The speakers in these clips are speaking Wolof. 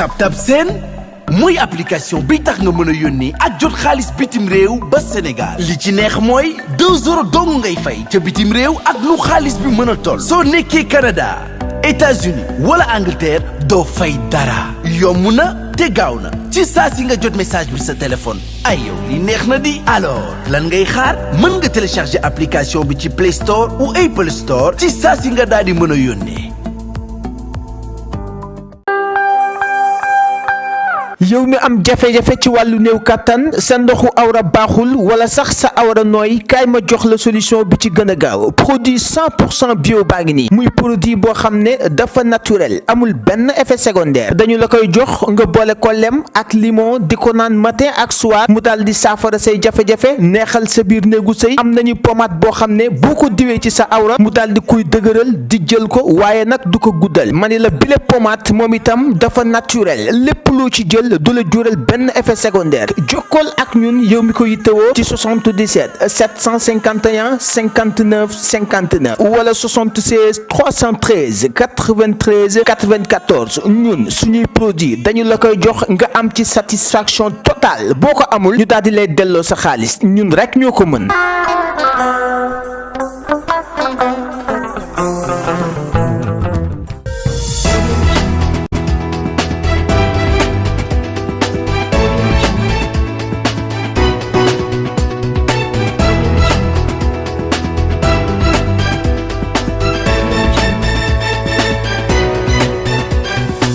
TapTap Send mooy application bi tax nga mën a yónnee ak jot xaalis bitim réew ba Sénégal li ci neex mooy 2 euros dong ngay fay ca bitim réew ak lu xaalis bi mën a toll soo nekkee Canada États-Unis wala Angleterre doo fay dara yomb na te gaaw na ci saa si nga jot message bi sa téléphone ay yow li neex na di alors lan ngay xaar mën nga télécharger application bi ci Play Store ou Apple Store ci saa si nga daal di mën a yónnee. yow mi am jafe-jafe ci wàllu néew kattan sa ndoxu awra baaxul wala sax sa awra nooy kaay ma jox la solution bi ci gën a gaaw produit 100% bio baa ngi nii muy produit boo xam ne dafa naturel amul benn effet secondaire dañu la koy jox nga boole ko lem ak limon di ko naan matin ak soir mu daal di saafara say jafe-jafe neexal sa biir néegu sëy am nañu pommade boo xam ne boo ko diwee ci sa awra mu daal di koy dëgëral di jël ko waaye nag du ko guddal ma ne la bile pommade moom itam dafa naturel lépp loo ci jël du la jural benn effet secondaire jokkool ak ñun yow mi ko yittewoo ci 77 751 59 59 wala 76 313 93 94 ñun suñuy produit dañu la koy jox nga am ci satisfaction totale boo ko amul ñu daal di lay delloo sa xaalis ñun rek ñoo ko mën.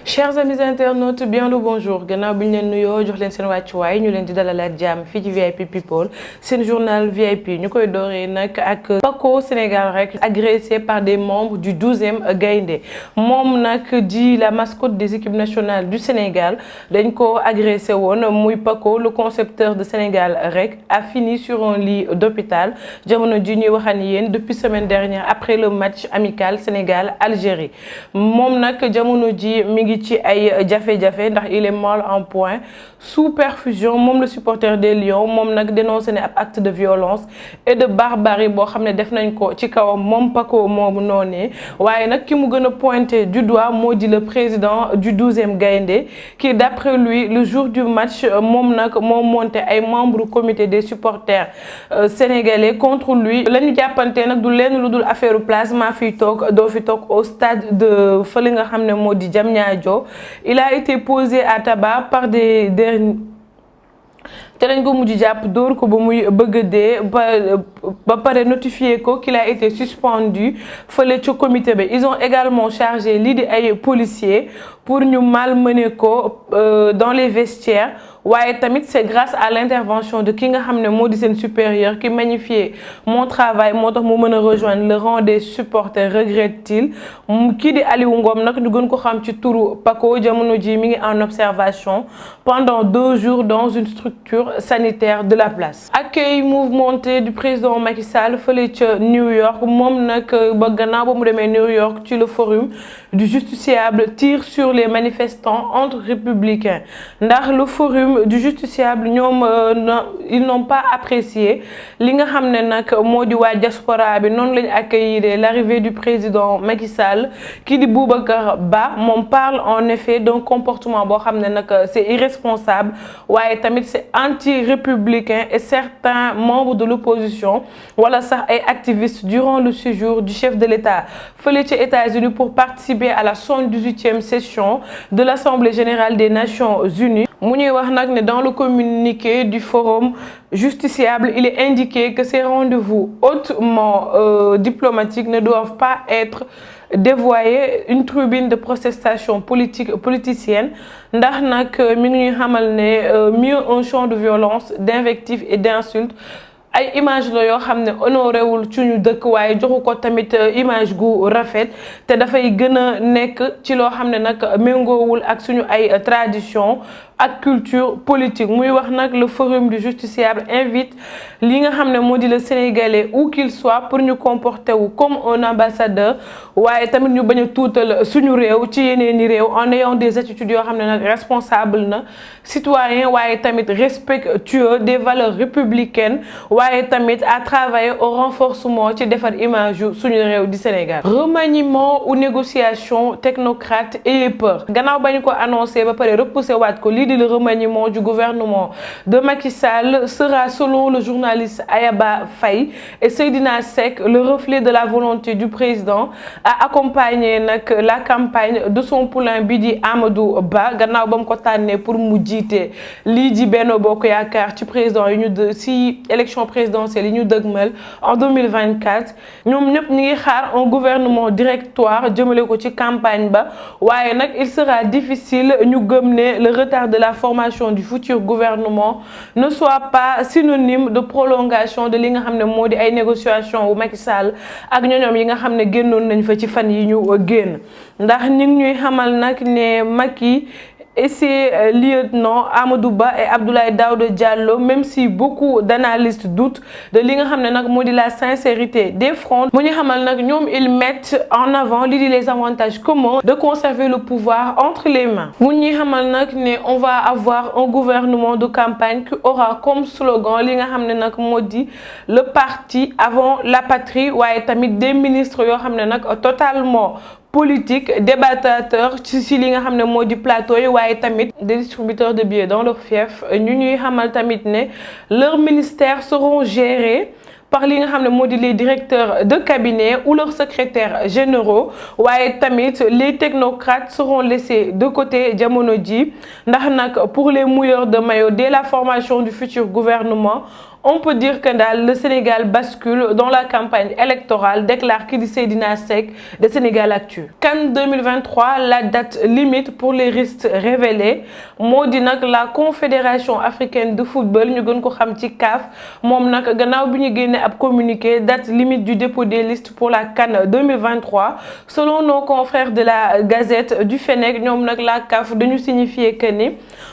Chers amis internautes, bien le bonjour. Gannaaw bi ñu leen nuyoo jox leen seen wàccuwaay ñu leen di dalalaat jàmm fii ci VIP People seen journal VIP ñu koy dooree nag ak Paco Sénégal rek agressé par des membres du 12e Gaïndé moom nag di la mascotte des équipes nationales du Sénégal dañ ko agressé woon muy Paco le concepteur de Sénégal rek a fini sur un lit d'hôpital jamono ji ñuy waxaan yéen depuis semaine dernière après le match amical Sénégal-Algérie moom nag jamono ji mi ngi ci ay jafe-jafe ndax il est mal en point sous perfusion moom le supporter des Lions moom nag dénoncé ne ab acte de violence et de barbarie boo xam ne def nañ ko ci kawam moom Paco moomu noonee waaye nag ki mu gën a pointé du doigt moo di le président du 12e Gaïndé qui d'après lui le jour du match moom nag moo monté ay membres du comité des supporters sénégalais contre lui la ñu jàppante nag du lenn lu dul affaire plasma fii toog doo fi toog au stade de fële nga xam ne moo di Diamniadio il a été posé à tabac par des te lañ ko mujj jàpp dóor ko ba muy bëgg dee ba pare notifié ko qu'il a été suspendu fële ca comité bi ils ont également chargé lii di ay policiers pour ñu malmener ko dans les vestiaires waaye tamit c'est grâce à l'intervention de ki nga xam ne moo di seen supérieur qui magnifiait mon travail moo tax mu mën a rejoindre le rang des supporters regrette-t-il kii di Aliou Ngom nag ñu gën ko xam ci turu Paco jamono ji mi ngi en observation pendant 2 jours dans une structure sanitaire de la place. Accueil mouvementé du président Macky Sall fële ca New York moom nag ba gannaaw ba mu demee New York ci le forum du justiciable tire sur les manifestants entre républicains ndax le forum du justiciable ñoom ils n'ont pas apprécié li nga xam ne nag moo di waa diaspora bi noonu lañu accueillir l'arrivée du président Macky Sall kii di Boubacar Ba moom parle en effet d'un comportement boo xam ne nag c'est irresponsable waaye tamit c'est anti-républicain et certains membres de l'opposition wala sax ay activistes durant le séjour du chef de l'État fële ca États-Unis pour participer à la 118e session de l'Assemblée générale des Nations Unies mu ñuy wax nag ne dans le communiqué du forum justiciable il est indiqué que ces rendez-vous hautement diplomatiques ne doivent pas être dévoyer une tribune de protestation politicienne ndax nag mi ngi ñuy xamal ne mieux un champ de violence d'invective et d'insulte ay image la yoo xam ne honoré wul ci ñu dëkk waaye joxu ko tamit image gu rafet te dafay gën a nekk ci loo xam ne nag méngoowul ak suñu ay tradition ak culture politique muy wax nag le forum du justiciable invite li nga xam ne moo di le sénégalais où qu'il soit pour ñu comporter wu comme un ambassadeur waaye tamit ñu bañ a tuutal suñu réew ci yeneeni réew en ayant des attitudes yoo xam ne nag responsable na citoyen waaye tamit respectueux des valeurs républicaines waaye tamit à travailler au renforcement ci defar image yu suñu réew di Sénégal. Remaniement ou négociation technocrate et peur gannaaw bañ ko annoncé ba pare repoussé waat ko lii di le remaniement du gouvernement de Macky Sall sera selon le journaliste Ayaba Faye et Seydina Seck le reflet de la volonté du président à accompagner nag la campagne de son poulain bi di Amadou Ba gannaaw ba mu ko tànnee pour mu jiite lii di Benno Bokk Yaakaar ci président yi ñu si élection présidentielle yi ñu dëgmal en 2024 ñoom ñëpp ñi ngi xaar un gouvernement directoire jëmale ko ci campagne ba waaye nag il sera difficile ñu gëm ne le retard de la formation du futur gouvernement ne soit pas synonyme de prolongation de li nga xam ne moo di ay négociations wu Macky Sall ak ñoñoom yi nga xam ne génnoon nañ fa ci fan yi ñu génn ndax ñi ngi ñuy xamal nag ne Macky et ses lieutenants Amadou Ba et Abdoulaye Daouda Diallo même si beaucoup d'analystes doutent de li nga xam ne nag moo di la sincérité des fronts mu ñu xamal nag ñoom ils mettent en avant li di les avantages communs de conserver le pouvoir entre les mains mu ñuy xamal nag ne on va avoir un gouvernement de campagne qui aura comme slogan li nga xam ne nag moo di le parti avant la patrie waaye tamit des ministres yoo xam ne nag totalement politique débattateur ci li nga xam ne moo di plateau yi waaye tamit des distributeurs de billets dans leur fief ñu ñuy xamal tamit ne leurs ministères seront gérés par li nga xam ne moo di les directeurs de cabinet ou leurs secrétaires généraux waaye tamit les technocrates seront laissés de côté jamono ji ndax nag pour les mouilleurs de maillot dès la formation du futur gouvernement on peut dire que daal le Sénégal bascule dans la campagne électorale, déclare kii di Seydina Seck de Sénégalactu. CAN 2023, la date limite pour les listes révélées moo di nag la Confédération africaine de football ñu gën ko xam ci CAF moom nag gannaaw bi ñu génne ab communiqué date limite du dépôt des listes pour la CAN 2023 selon nos confrères de la Gazette du Fennec ñoom nag la CAF dañu signifier que ni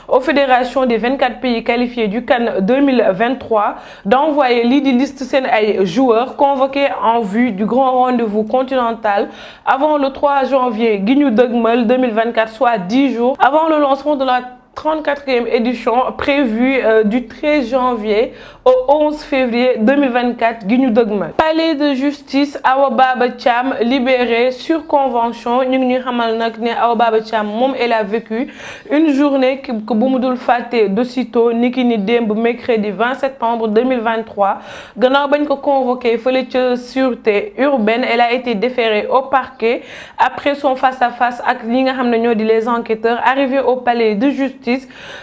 aux fédérations des 24 pays qualifiés du CAN 2023 d'envoyer lii di liste seen ay joueurs convoqués en vue du grand rendez-vous continental avant le 3 janvier gi ñu dëgmal 2024 soit 10 jours avant le lancement de la 34e édition prévue du 13 janvier au 11 février 2024 gi ñu dëgmal. Palais de justice Awa Baba Thiam libéré sur convention ñu ngi ñuy xamal nag ne Awa Baba Thiam moom elle a vécu une journée que bu mu dul fàtte d'aussitôt niki ni démb mercredi 20 septembre 2023 gannaaw bañ ko convoqué fële ca sûreté urbaine elle a été déférée au parquet après son face-à-face ak li nga xam ne ñoo di les enquêteurs arrivés au palais de justice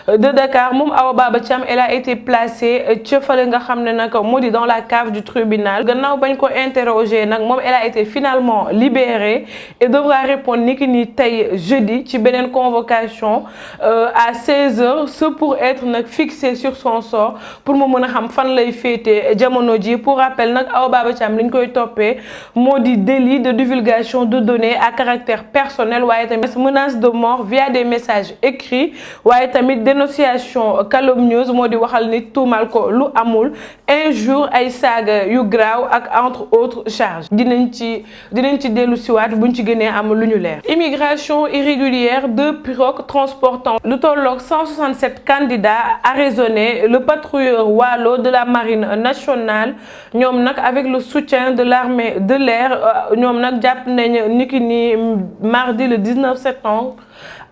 de Dakar moom Awa Baba Thiam elle a été placée ca fale nga xam ne nag moo di dans la cave du tribunal gannaaw bañ ko interroger nag moom elle a été finalement libérée et devra répondre niki ni tey jeudi ci beneen convocation à 16h ce pour être nag fixé sur son sort pour mu mën a xam fan lay féete jamono ji pour rappel nag Awa Baba Thiam li ñu koy toppee moo di délit de divulgation de données à caractère personnel waaye tamit menace de mort via des messages écrits waaye tamit dénonciation calomnieuse moo di waxal nit tuumal ko lu amul injure ay saaga yu graaw ak entre autres charges dinañ ci dellu siwaat buñ ci gënee am lu ñu leer. Immigration irrégulière de pirogues transportant lu tolloog 167 candidats arraisonnés le patrouilleur Waalo de la marine nationale ñoom nag avec le soutien de l'armée de l'air ñoom nag jàpp nañ niki ni mardi le 19 septembre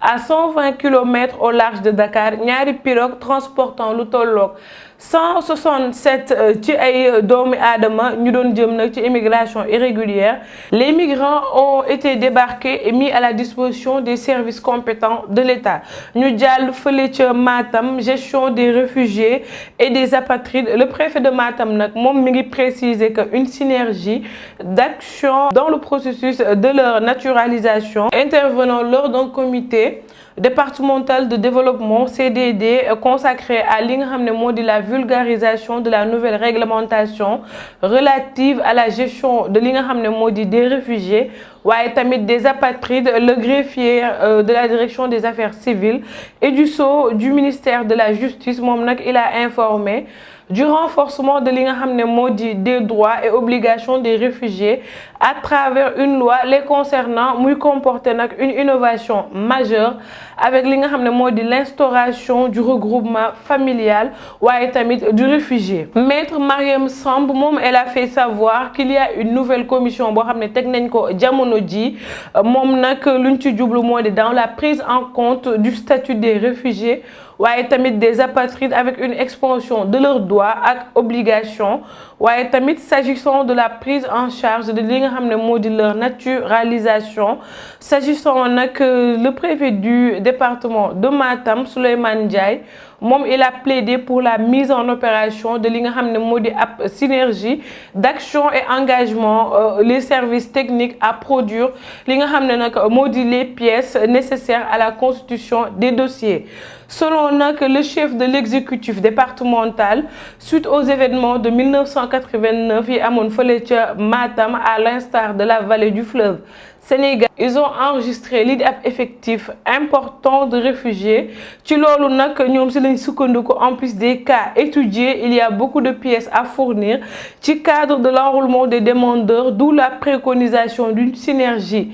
à 120 km au large de Dakar ñaari pirogue transportant lu tolloog 167 ci ay doomi aadama ñu doon jëm nag ci immigration irrégulière. Les migrants ont été débarqués et mis à la disposition des services compétents de l'État ñu jàll fële ca Matam gestion des réfugiés et des apatrides le préfet de Matam nag moom mi ngi préciser que une synergie d'action dans le processus de leur naturalisation intervenant lors d'un comité départemental de développement CDD consacré à li nga xam ne moo di la vulgarisation de la nouvelle réglementation relative à la gestion de li nga xam ne moo di des réfugiés waaye tamit des apatrides. Le greffier de la direction des affaires civiles et du sceau du ministère de la justice moom nag il a informé du renforcement de li nga xam ne moo di des droits et obligations des réfugiés à travers une loi les concernant muy comporter nag une innovation majeure avec li nga xam ne moo di l'instauration du regroupement familial waaye tamit du réfugié. Maître Mariam Samb moom elle a fait savoir qu'il y a une nouvelle commission boo xam ne teg nañ ko jamono ji moom nag luñ ci jublu moo di dans la prise en compte du statut des réfugiés waaye tamit des apatrides avec une expansion de leurs droits ak obligations waaye tamit s'agissant de la prise en charge de li nga xam ne moo di leur naturalisation. S'agissant nag le préfet du département de Matam Souleymane Ndiaye moom il a plaidé pour la mise en opération de li nga xam ne moo di ab synergie d'action et engagement les services techniques à produire li nga xam ne nag moo di les pièces nécessaires à la constitution des dossiers. Selon nag le chef de l'exécutif départemental suite aux événements de 1989 yi amoon fële ca Matam à l'instar de la vallée du fleuve Sénégal ils ont enregistré lii di ab effectif important de réfugiés ci loolu nag ñoom si lañ sukkandiku. En plus des cas étudiés il y a beaucoup de pièces à fournir ci cadre de l'enrôlement des demandeurs, d'où la préconisation d'une synergie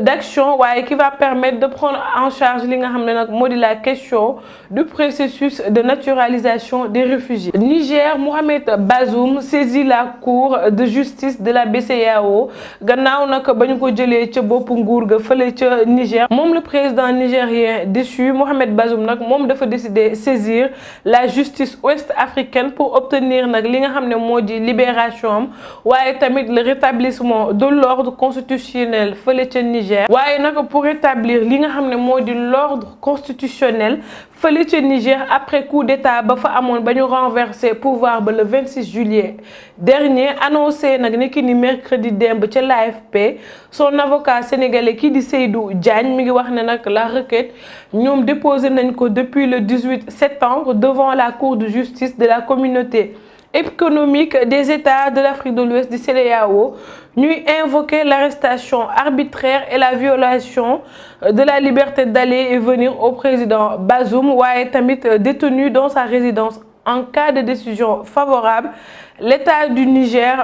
d'action waaye qui va permettre de prendre en charge li nga xam ne nag moo di la question du processus de naturalisation des réfugiés. Niger, Mohamed Bazoum saisit la cour de justice de la BCEAO gannaaw nag ba ñu ko jëlee ca bopp nguur ga fële ca Niger. Moom le président nigérien déchu Mohamed Bazoum nag moom dafa décider saisir la justice ouest-africaine pour obtenir nag li nga xam ne moo di libération am waaye tamit le rétablissement de l'ordre constitutionnel fële ca Niger waaye nag pour rétablir li nga xam ne moo di l'ordre constitutionnel fële ca Niger après coup d'état ba fa amoon ba ñu renverser pouvoir ba le 26 juillet dernier. Annoncé nag ni ki ni mercredi démb ca l'AFP son avocat sénégalais kii di Seydou Diagne mi ngi wax ne nag la requête ñoom déposé nañ ko depuis le 18 septembre devant la cour de justice de la communauté économique des États de l'Afrique de l'Ouest du CEDEAO ñuy invoquer l'arrestation arbitraire et la violation de la liberté d'aller et venir au président Bazoum waaye tamit détenu dans sa résidence. En cas de décision favorable, l'État du Niger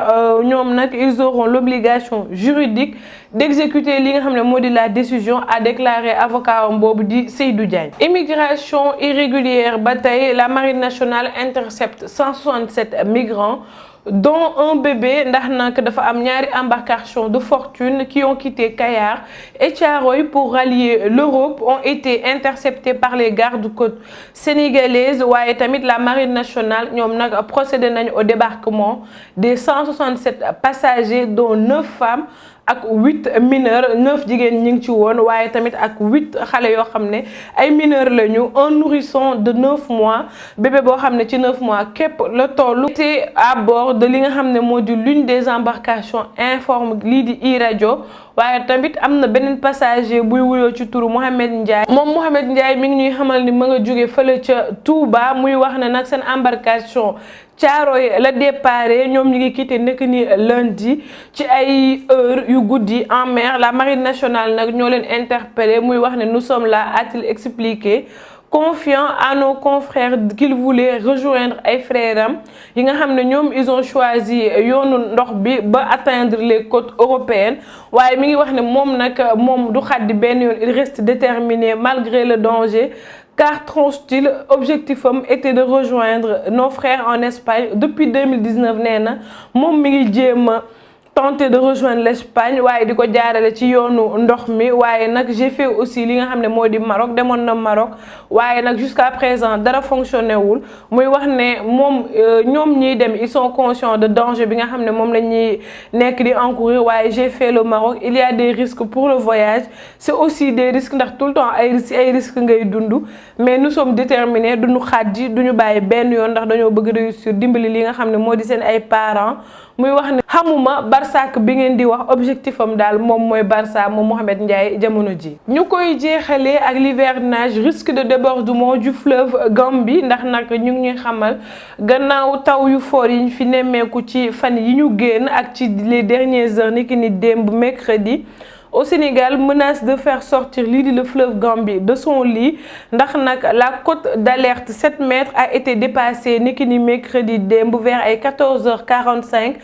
ñoom nag ils auront l'obligation juridique d'exécuter li nga xam ne moo di la décision, a déclaré avocat am boobu di Seydou Diagne. Immigration irrégulière ba tey la marine nationale intercepte 167 migrants dont un bébé ndax nag dafa am ñaari embarcations de fortune qui ont quitté Kayar et Thiaroye pour rallier l'Europe ont été interceptés par les gardes-côtes sénégalaises waaye tamit la marine nationale ñoom nag procédé nañu au débarquement des 167 passagers dont 9 femmes ak 8 mineurs 9 jigéen ñi ngi ci woon waaye tamit ak 8 xale yoo xam ne ay mineurs lañu. Un nourrisson de 9 mois bébé boo xam ne ci 9 mois képp la tollu te à bord de li nga xam ne moo di l'une des embarcations, informe lii di iRadio. waaye tamit am na beneen passager buy wuyoo ci turu Mohamed Ndiaye. moom Mohamed Ndiaye mi ngi ñuy xamal ni ma nga jóge fële ca Touba muy wax ne nag seen embarcation Thiaroye la déparé ñoom ñu ngi quitté nekk ni lundi ci ay heures yu guddi en mer. La marine nationale nag ñoo leen interpellé muy wax ne nous sommes là, a-t-il expliqué, confiant à nos confrères qu'ils voulaient rejoindre ay frères am yi nga xam ne ñoom ils ont choisi yoonu ndox bi ba atteindre les côtes européennes waaye mi ngi wax ne moom nag moom du xaddi benn yoon, il reste déterminé malgré le danger. Car tranche-t-il, objectif am était de rejoindre nos frères en Espagne depuis 2019 nee na moom mi ngi jéem a tenté de rejoindre l'Espagne waaye di ko jaarale ci yoonu ndox mi waaye nag j'ai fait aussi li nga xam ne moo di Maroc, demoon na Maroc waaye nag jusqu'à présent dara fonctionné wul. muy wax ne moom ñoom ñiy dem ils sont conscients de danger bi nga xam ne moom la ñuy nekk di encourir waaye j'ai fait le Maroc, il y a des risques pour le voyage, c'est aussi des risques ndax tout le temps ay risques ngay dund mais nous sommes déterminés duñu xàjji duñu bàyyi benn yoon ndax dañoo bëgg réussir dimbali li nga xam ne moo di seen ay parents. muy wax ne xamuma Barça bi ngeen di wax objectif am daal moom mooy Barça moom Mohamed Ndiaye jamono ji. ñu koy jeexalee ak l'hivernage risque de débordement du fleuve Gambie ndax nag ñu ngi ñuy xamal gannaaw taw yu fort yi ñu fi nemmeeku ci fan yi ñu génn ak ci les dernières heures ni ki ni démb mercredi. Au Sénégal, menace de faire sortir le fleuve Gambie de son lit. La cote d'alerte 7 mètres a été dépassée ni mercredi vers 14h45.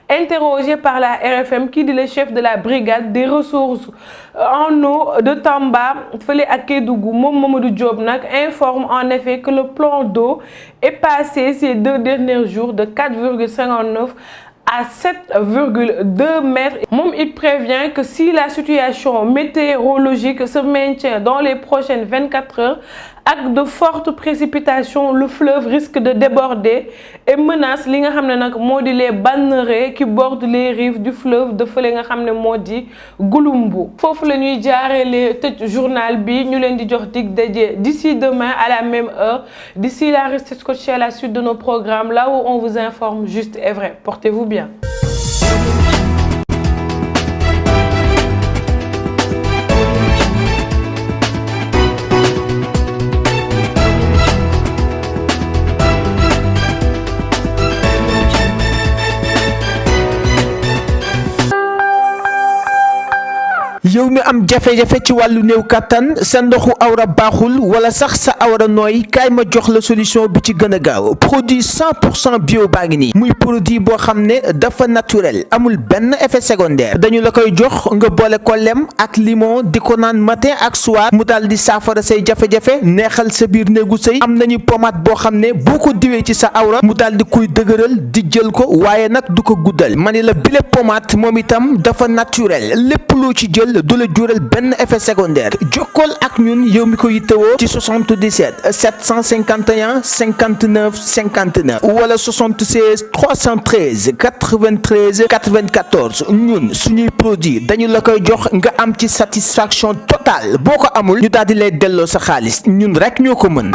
Interrogé par la RFM, qui dit le chef de la brigade des ressources en eau de Tamba, Félé Akédougou, Mamadou Diop, informe en effet que le plan d'eau est passé ces 2 derniers jours de 4,59 à 7,2 mètres. Il prévient que si la situation météorologique se maintient dans les prochaines 24 heures, avec de fortes précipitations, le fleuve risque de déborder et menace les bannerets qui bordent les rives du fleuve de Gouloumbou. Fofu la ñuy jaarale tëj journal bi ñu leen di jox dig daje d'ici demain à la même heure. D'ici là, restez scotchés à la suite de nos programmes, là où on vous informe juste et vrai. Portez-vous bien. yow mi am jafe-jafe ci wàllu néew kattan sa ndoxu awra baaxul wala sax sa awra nooy kaay ma jox la solution bi ci gën a gaaw produit 100% bio baa ngi nii muy produit boo xam ne dafa naturel amul benn effet secondaire dañu la koy jox nga boole ko lem ak limon di ko naan matin ak soir mu daal di saafara say jafe-jafe neexal sa biir néegu sëy am nañu pommade boo xam ne boo ko diwee ci sa awra mu daal di koy dëgëral di jël ko waaye nag du ko guddal ma ne la bile pommade moom itam dafa naturel lépp loo ci jël du la jural benn effet secondaire jokkool ak ñun yow mi ko yittewoo ci 77 751 59 59 wala 76 313 93 94 ñun suñuy produit dañu la koy jox nga am ci satisfaction totale boo ko amul ñu daal di lay delloo sa xaalis ñun rek ñoo ko mën.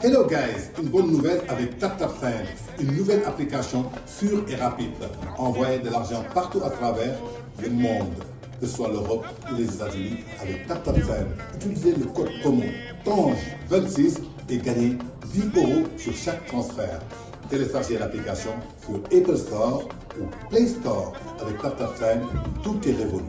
Hello guys, une bonne nouvelle avec TapTapSend, une nouvelle application sûre et rapide. Envoyez de l'argent partout à travers le monde, que ce soit l'Europe ou les États-Unis, avec TapTapSend. Utilisez le code promo TANGE26 et gagnez 10 € sur chaque transfert. Téléchargez l'application sur Apple Store ou Play Store. Avec TapTapSend, tout est révolu.